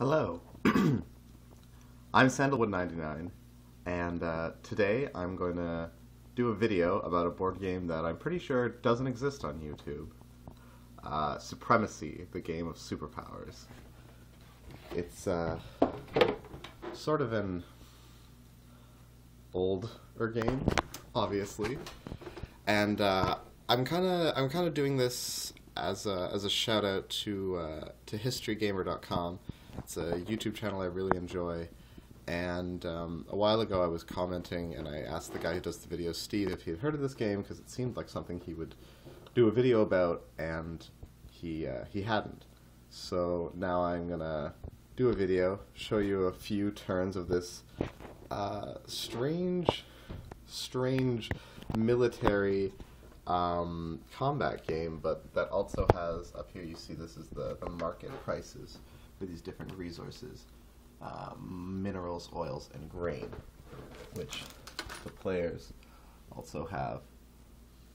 Hello, I'm Sandalwood99, and today I'm going to do a video about a board game that I'm pretty sure doesn't exist on YouTube. Supremacy, the game of superpowers. It's sort of an older game, obviously, and I'm kind of doing this as a shout out to historygamer.com. It's a YouTube channel I really enjoy, and a while ago I was commenting and I asked the guy who does the videos, Steve, if he had heard of this game because it seemed like something he would do a video about, and he hadn't. So now I'm gonna do a video, show you a few turns of this strange military combat game, but that also has, up here you see this is the market prices for these different resources, minerals, oils, and grain, which the players also have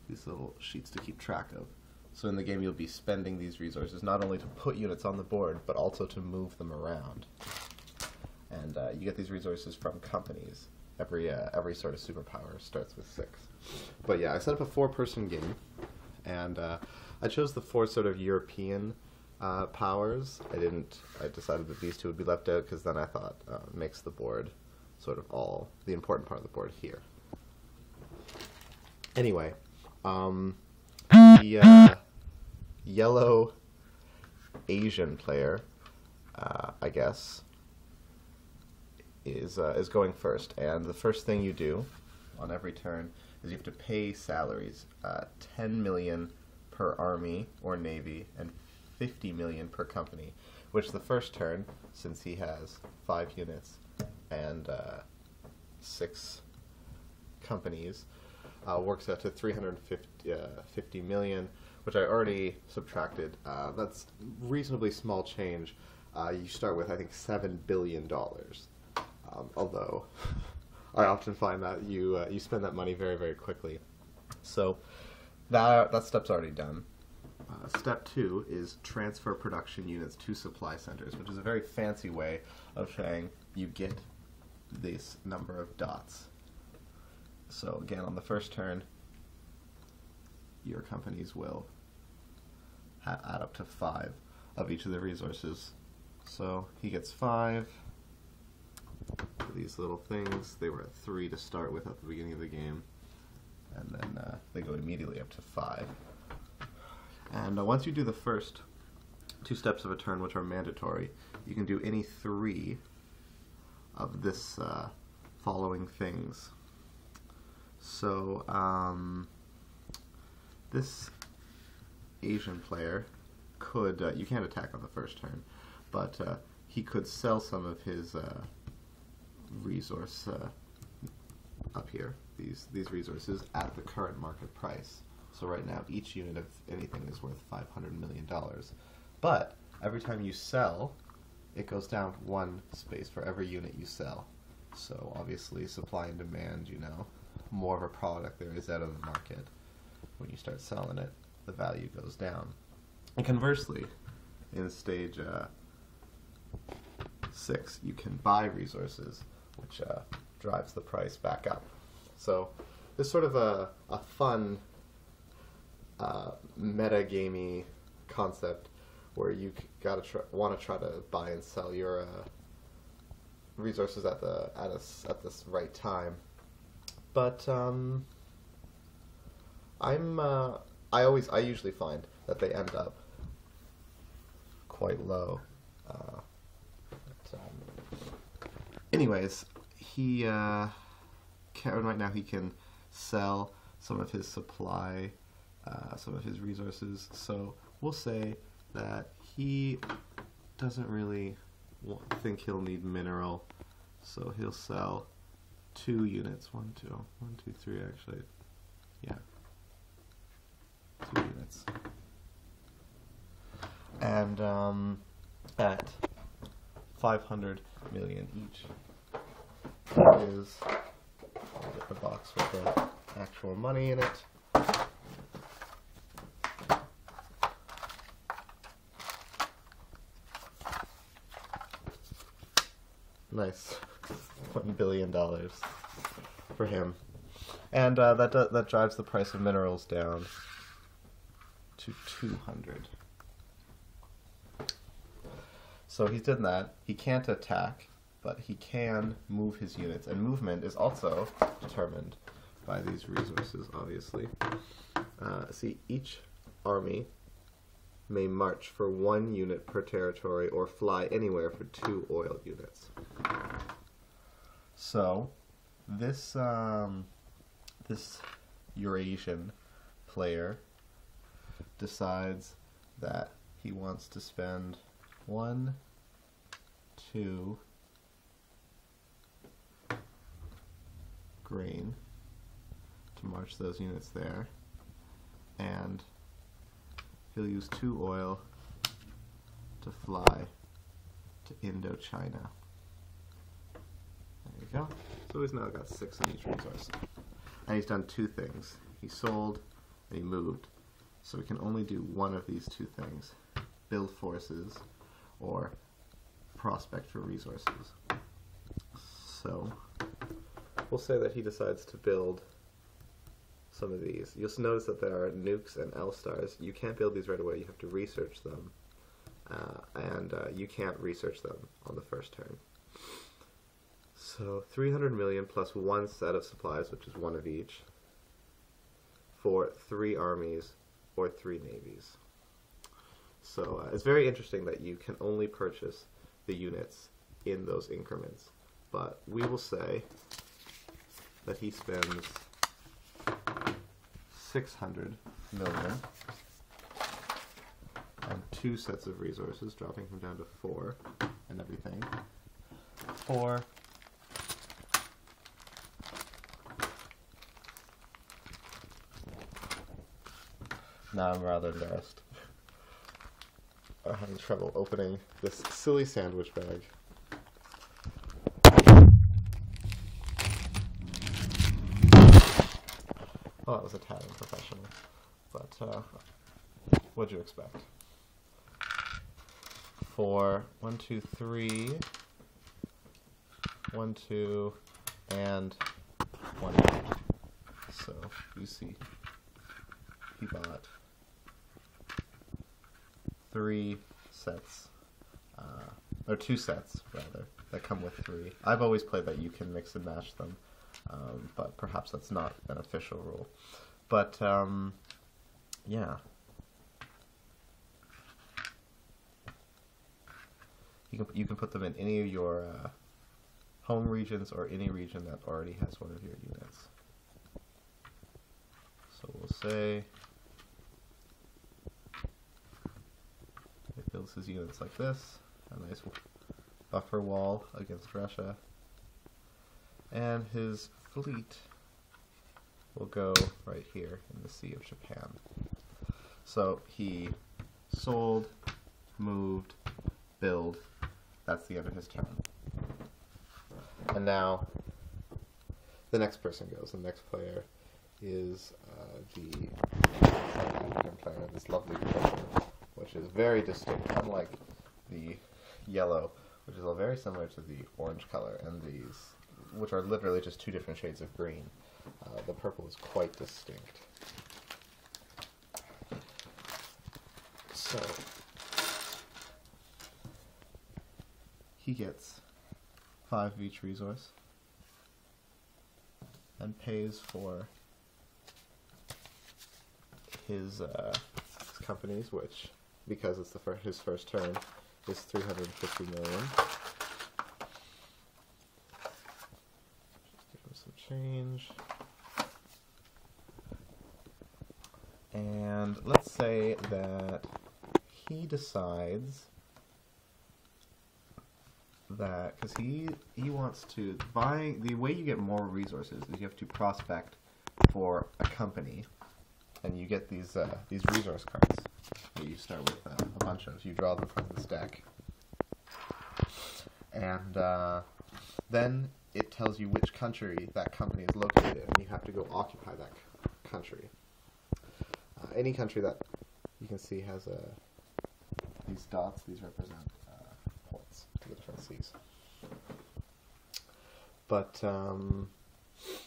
these little sheets to keep track of. So in the game you'll be spending these resources not only to put units on the board, but also to move them around. And you get these resources from companies. Every sort of superpower starts with 6. But yeah, I set up a 4-person game, and I chose the 4 sort of European powers. I decided that these 2 would be left out because then I thought it makes the board sort of all the important part of the board here. Anyway, the yellow Asian player, I guess, is going first, and the first thing you do on every turn is you have to pay salaries, 10 million per army or navy and 50 million per company, which the first turn, since he has 5 units and 6 companies, works out to 350 million, which I already subtracted. That's reasonably small change. You start with, I think, $7 billion. Although I often find that you spend that money very, very quickly. So that step's already done. Step 2 is transfer production units to supply centers, which is a very fancy way of saying you get this number of dots. So again, on the first turn, your companies will add up to 5 of each of the resources. So he gets 5. These little things, they were at 3 to start with at the beginning of the game, and then they go immediately up to 5. And once you do the first 2 steps of a turn, which are mandatory, you can do any 3 of this following things. So this Asian player could, you can't attack on the first turn, but he could sell some of his resource up here, these resources, at the current market price. So right now each unit of anything is worth $500 million. But every time you sell, it goes down 1 space for every unit you sell. So obviously supply and demand, you know, more of a product there is out of the market. When you start selling it, the value goes down. And conversely, in stage 6, you can buy resources, which drives the price back up. So there's sort of a fun meta-gamey concept where you want to try to buy and sell your resources at this right time. But I usually find that they end up quite low. Anyways, he right now he can sell some of his supply, some of his resources. So we'll say that he doesn't really think he'll need mineral, so he'll sell 2 units. 1, 2, 3 actually. Yeah, 2 units. And at 500 million each. That is, I'll get the box with the actual money in it. Nice. $1 billion for him. And that drives the price of minerals down to 200. So he's done that. He can't attack, but he can move his units. And movement is also determined by these resources, obviously. See, each army may march for 1 unit per territory or fly anywhere for 2 oil units. So, this Eurasian player decides that he wants to spend 1, 2 grain to march those units there, and he'll use 2 oil to fly to Indochina. There you go. So he's now got 6 in each resource. And he's done 2 things. He sold and he moved. So we can only do one of these 2 things. Build forces or prospect for resources. So we'll say that he decides to build some of these. You'll notice that there are nukes and L-stars. You can't build these right away. You have to research them. And you can't research them on the first turn. So 300 million plus 1 set of supplies, which is 1 of each, for 3 armies or 3 navies. So it's very interesting that you can only purchase the units in those increments. But we will say that he spends 600 million on 2 sets of resources, dropping him down to 4 and everything. 4. Now I'm rather embarrassed. I'm having trouble opening this silly sandwich bag. Well, that was a tad unprofessional, but what'd you expect? 4, 1, 2, 3, 1, 2, and 1. So you see, he bought 3 sets, or 2 sets rather, that come with 3. I've always played that you can mix and match them, but perhaps that's not an official rule. But yeah, you can put them in any of your home regions or any region that already has one of your units. So we'll say it builds his units like this, a nice buffer wall against Russia, and his fleet will go right here in the Sea of Japan. So he sold, moved, build. That's the end of his turn. And now the next person goes. The next player is the South African player, this lovely purple, which is very distinct, unlike the yellow, which is very similar to the orange color, and these, which are literally just 2 different shades of green. The purple is quite distinct. So he gets 5 of each resource and pays for his companies, which, because it's his first turn, is 350 million. Just give him some change. And let's say that he decides that, because he wants to buy, the way you get more resources is you have to prospect for a company, and you get these resource cards that you start with a bunch of. You draw them from this deck, and then it tells you which country that company is located in, and you have to go occupy that country. Any country that you can see has these dots, these represent ports to the different seas. But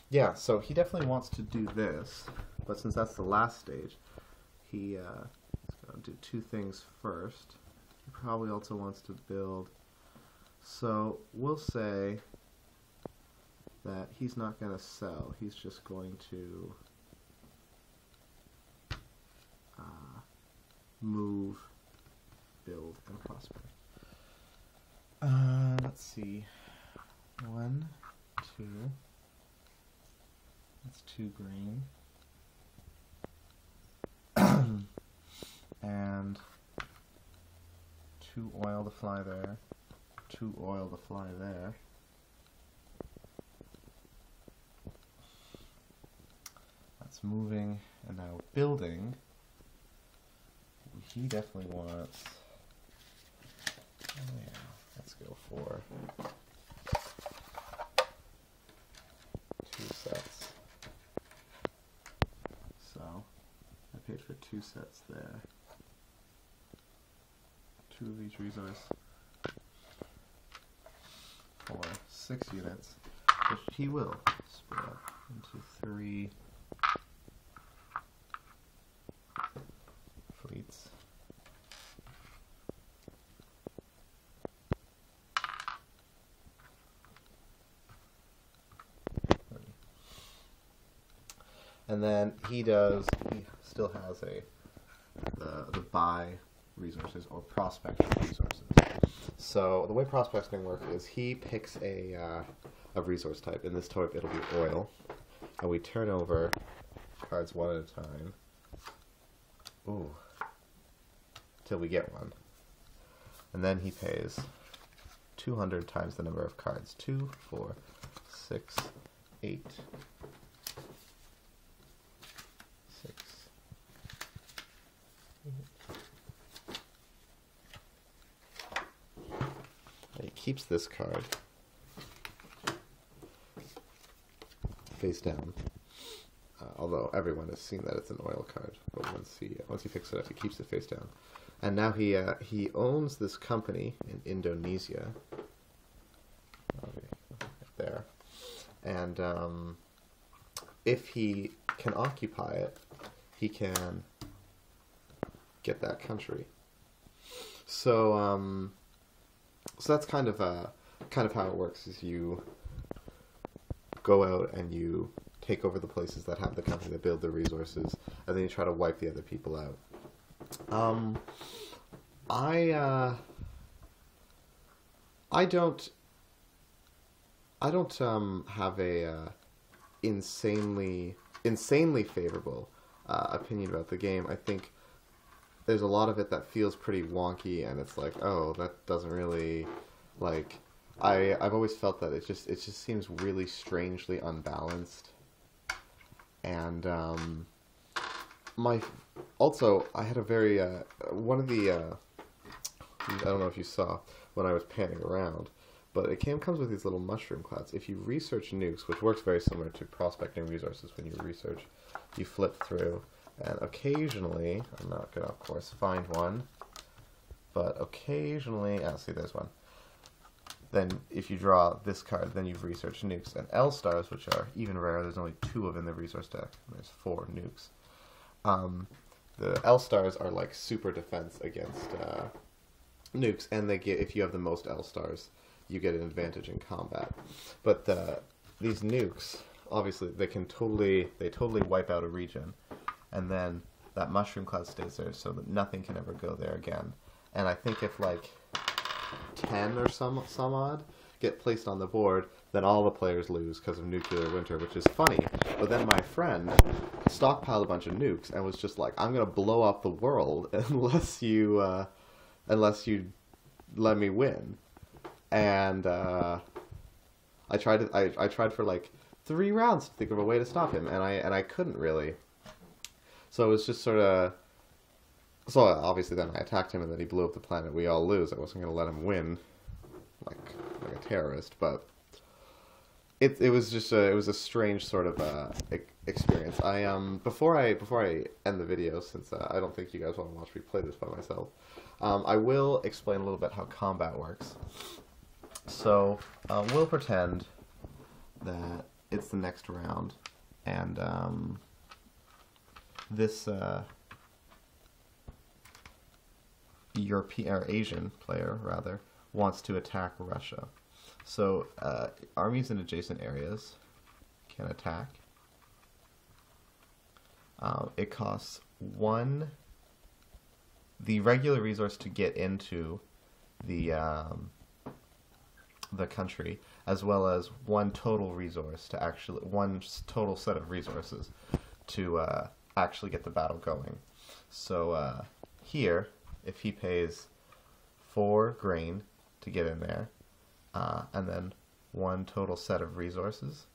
yeah, so he definitely wants to do this, but since that's the last stage, he's going to do two things first. He probably also wants to build, so we'll say that he's not going to sell, he's just going to move, build, and prosper. Let's see, 1, 2, that's 2 green, and 2 oil to fly there, 2 oil to fly there. That's moving, and now building. He definitely wants, oh yeah, let's go for 2 sets. So, I paid for 2 sets there. 2 of each resource for 6 units, which he will split up into 3 fleets. And then he still has the buy resources or prospect resources. So the way prospecting works is he picks a resource type. In this type it'll be oil, and we turn over cards one at a time. Ooh. Till we get one. And then he pays 200 times the number of cards. 2, 4, 6, 8, 6, 8. And he keeps this card face down. Although everyone has seen that it's an oil card, but once he picks it up, he keeps it face down. And now he owns this company in Indonesia. Right there. And if he can occupy it, he can get that country. So so that's kind of how it works. Is you go out and you take over the places that have the company that build the resources, and then you try to wipe the other people out. I don't have a insanely favorable opinion about the game. I think there's a lot of it that feels pretty wonky, and it's like, oh, that doesn't really, like, I've always felt that it just seems really strangely unbalanced. And I had a very one of the I don't know if you saw when I was panning around, but it comes with these little mushroom clouds. If you research nukes, which works very similar to prospecting resources, when you research, you flip through, and occasionally, I'm not gonna of course find one, but occasionally, see, there's one. Then if you draw this card, then you've researched nukes. And L stars, which are even rarer, there's only 2 of in the resource deck. There's 4 nukes. The L stars are like super defense against nukes, and they get, if you have the most L stars, you get an advantage in combat. But these nukes, obviously, they totally wipe out a region, and then that mushroom cloud stays there, so that nothing can ever go there again. And I think if like 10 or some odd get placed on the board, then all the players lose because of nuclear winter, which is funny. But then my friend stockpiled a bunch of nukes and was just like, I'm gonna blow up the world unless you let me win. And I tried for like 3 rounds to think of a way to stop him, and I couldn't really. So it was just sort of. So obviously then I attacked him, and then he blew up the planet. We all lose. I wasn't going to let him win, like a terrorist. But it was a strange sort of experience. Before I end the video, since I don't think you guys want to watch me play this by myself, I will explain a little bit how combat works. So we'll pretend that it's the next round, and this European or Asian player rather wants to attack Russia. So armies in adjacent areas can attack. It costs the regular resource to get into the country, as well as one total resource to one total set of resources to actually get the battle going. So here, if he pays 4 grain to get in there, and then one total set of resources,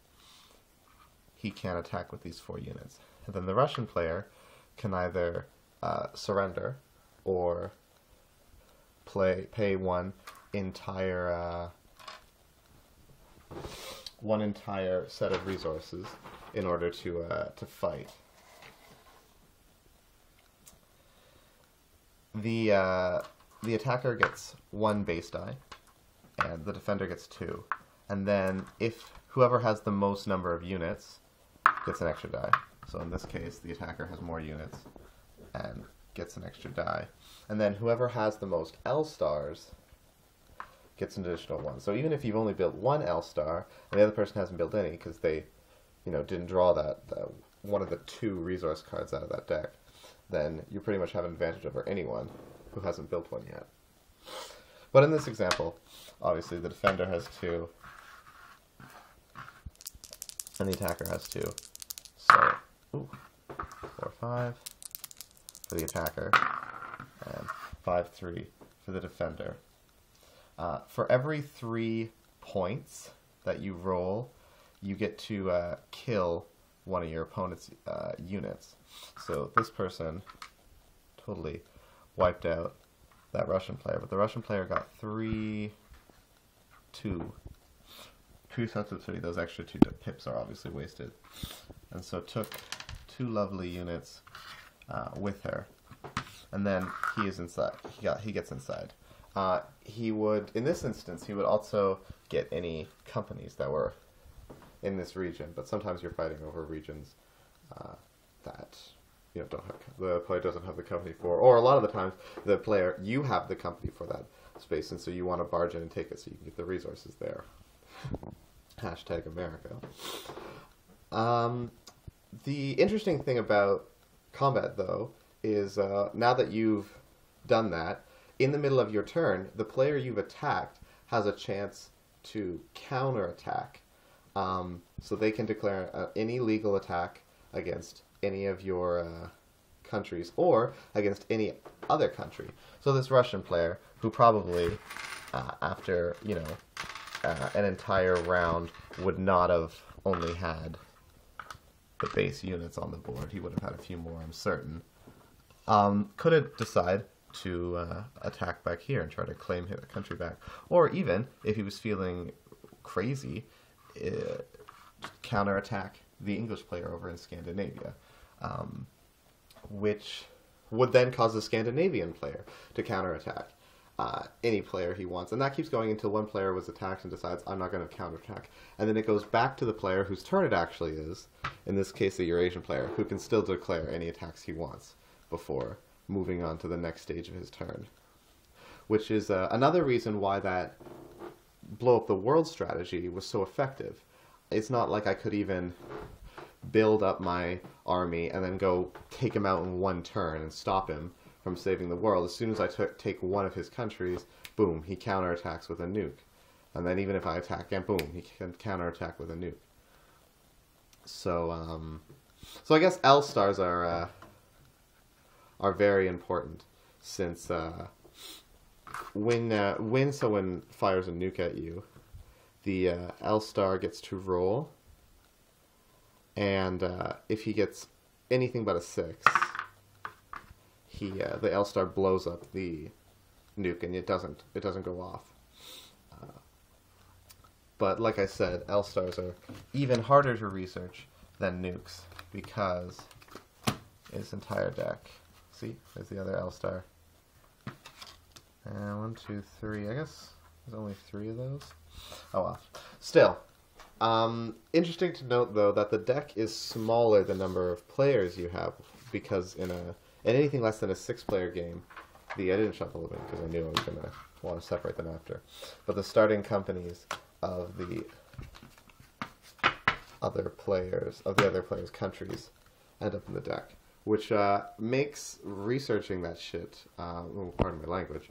he can attack with these 4 units. And then the Russian player can either surrender or pay one entire set of resources in order to fight. The attacker gets 1 base die, and the defender gets 2. And then if whoever has the most number of units gets an extra die. So in this case, the attacker has more units and gets an extra die. And then whoever has the most L stars gets an additional 1. So even if you've only built 1 L star and the other person hasn't built any because they, didn't draw that one of the 2 resource cards out of that deck, then you pretty much have an advantage over anyone who hasn't built one yet. But in this example, obviously the defender has 2 and the attacker has 2. So, 4, 5 for the attacker and 5, 3 for the defender. For every 3 points that you roll, you get to kill one of your opponent's units. So this person totally wiped out that Russian player, but the Russian player got 2 sets of 3. Those extra 2 pips are obviously wasted, and so took 2 lovely units with her, and then he is inside. He gets inside. He would, in this instance, he would also get any companies that were in this region, but sometimes you're fighting over regions that the player doesn't have the company for, or a lot of the times you have the company for that space, and so you want to barge in and take it so you can get the resources there. Hashtag America. The interesting thing about combat, though, is now that you've done that, in the middle of your turn, the player you've attacked has a chance to counterattack. So they can declare any legal attack against any of your countries or against any other country. So this Russian player, who probably, after, an entire round would not have only had the base units on the board, he would have had a few more, I'm certain, could decide to attack back here and try to claim the country back. Or even, if he was feeling crazy, counterattack the English player over in Scandinavia, which would then cause the Scandinavian player to counterattack any player he wants. And that keeps going until one player was attacked and decides, I'm not going to counterattack. And then it goes back to the player whose turn it actually is, in this case the Eurasian player, who can still declare any attacks he wants before moving on to the next stage of his turn. Which is another reason why that blow up the world strategy was so effective. It's not like I could even build up my army and then go take him out in one turn and stop him from saving the world. As soon as I take one of his countries, boom, he counterattacks with a nuke. And then even if I attack again, boom, he can counterattack with a nuke. So, so I guess L stars are very important, since when someone fires a nuke at you, the L star gets to roll, and if he gets anything but a 6, the L star blows up the nuke, and it doesn't go off. But like I said, L stars are even harder to research than nukes, because its entire deck. See, there's the other L star. And 1, 2, 3. I guess there's only 3 of those. Oh well. Still, Interesting to note, though, that the deck is smaller the number of players you have, because in anything less than a 6-player game, I didn't shuffle them in because I knew I was going to want to separate them after, but the starting companies of the other players' countries end up in the deck, which makes researching that shit, pardon my language,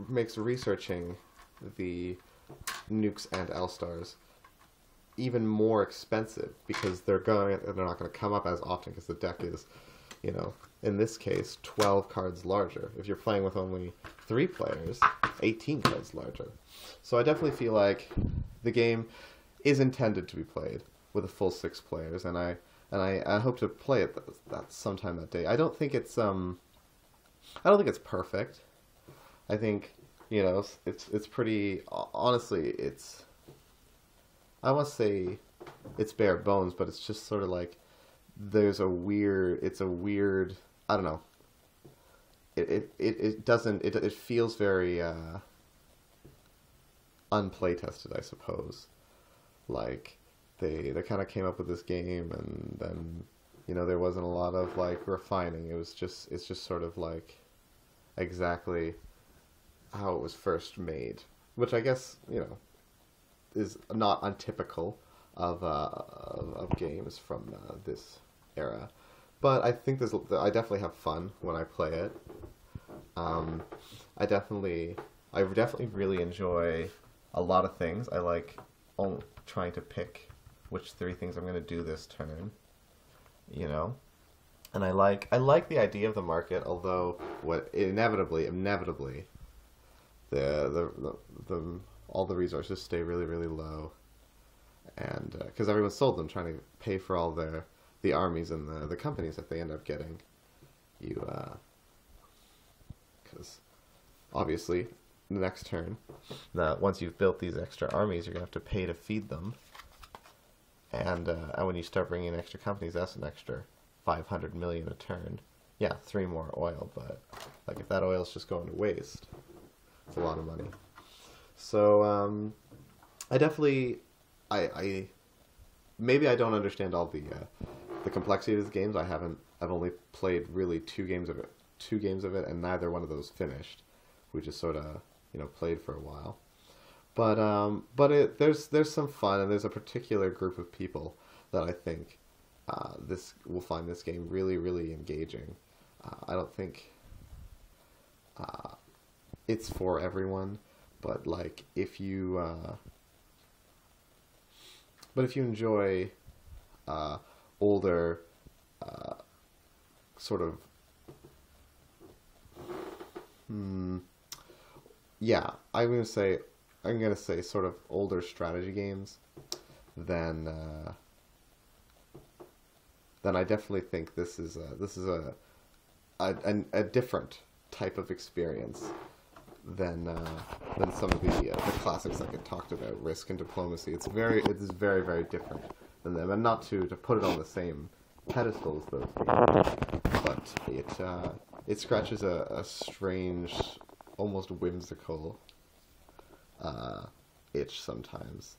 makes researching the nukes and L-stars even more expensive, because they're not going to come up as often, because the deck is, in this case, 12 cards larger. If you're playing with only 3 players, 18 cards larger. So I definitely feel like the game is intended to be played with a full 6 players, and I hope to play it that sometime that day. I don't think it's perfect. I think, it's pretty, honestly, I want to say it's bare bones, but it's just sort of like it's a weird, I don't know. It feels very unplay-tested, I suppose. Like they kind of came up with this game, and then there wasn't a lot of like refining. It's just sort of like exactly how it was first made, which I guess is not untypical of games from this era. But I think I definitely have fun when I play it. I definitely really enjoy a lot of things. I like trying to pick which 3 things I'm going to do this turn, and I like the idea of the market, although inevitably the all the resources stay really, really low, and because everyone sold them trying to pay for all the armies and the companies that they end up getting, because obviously the next turn, once you've built these extra armies, you're gonna have to pay to feed them, and when you start bringing in extra companies, that's an extra 500 million a turn. Yeah, 3 more oil, but like if that oil's just going to waste, it's a lot of money. So I definitely, maybe I don't understand all the complexity of these games. I've only played really 2 games of it, and neither one of those finished. We just sort of played for a while. But there's some fun, and there's a particular group of people that I think this will find this game really, really engaging. I don't think it's for everyone, but like if you enjoy older sort of yeah, I'm gonna say sort of older strategy games, then I definitely think this is a different type of experience than some of the classics like I talked about, Risk and Diplomacy. It is very, very different than them, and not to put it on the same pedestal as those games, but it scratches a strange, almost whimsical itch sometimes.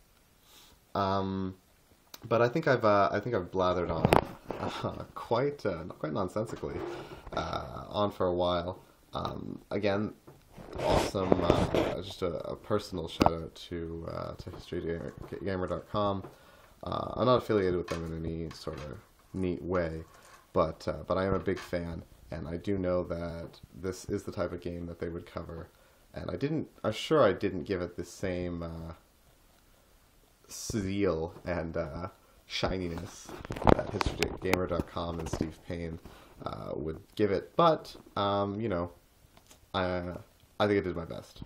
But I think I've blathered on quite nonsensically on for a while. Again, awesome. Just a personal shout out to HistoryGamer.com. I'm not affiliated with them in any sort of neat way, but I am a big fan, and I do know that this is the type of game that they would cover. And I'm sure I didn't give it the same zeal and shininess that HistoryGamer.com and Steve Payne would give it, but I think I did my best.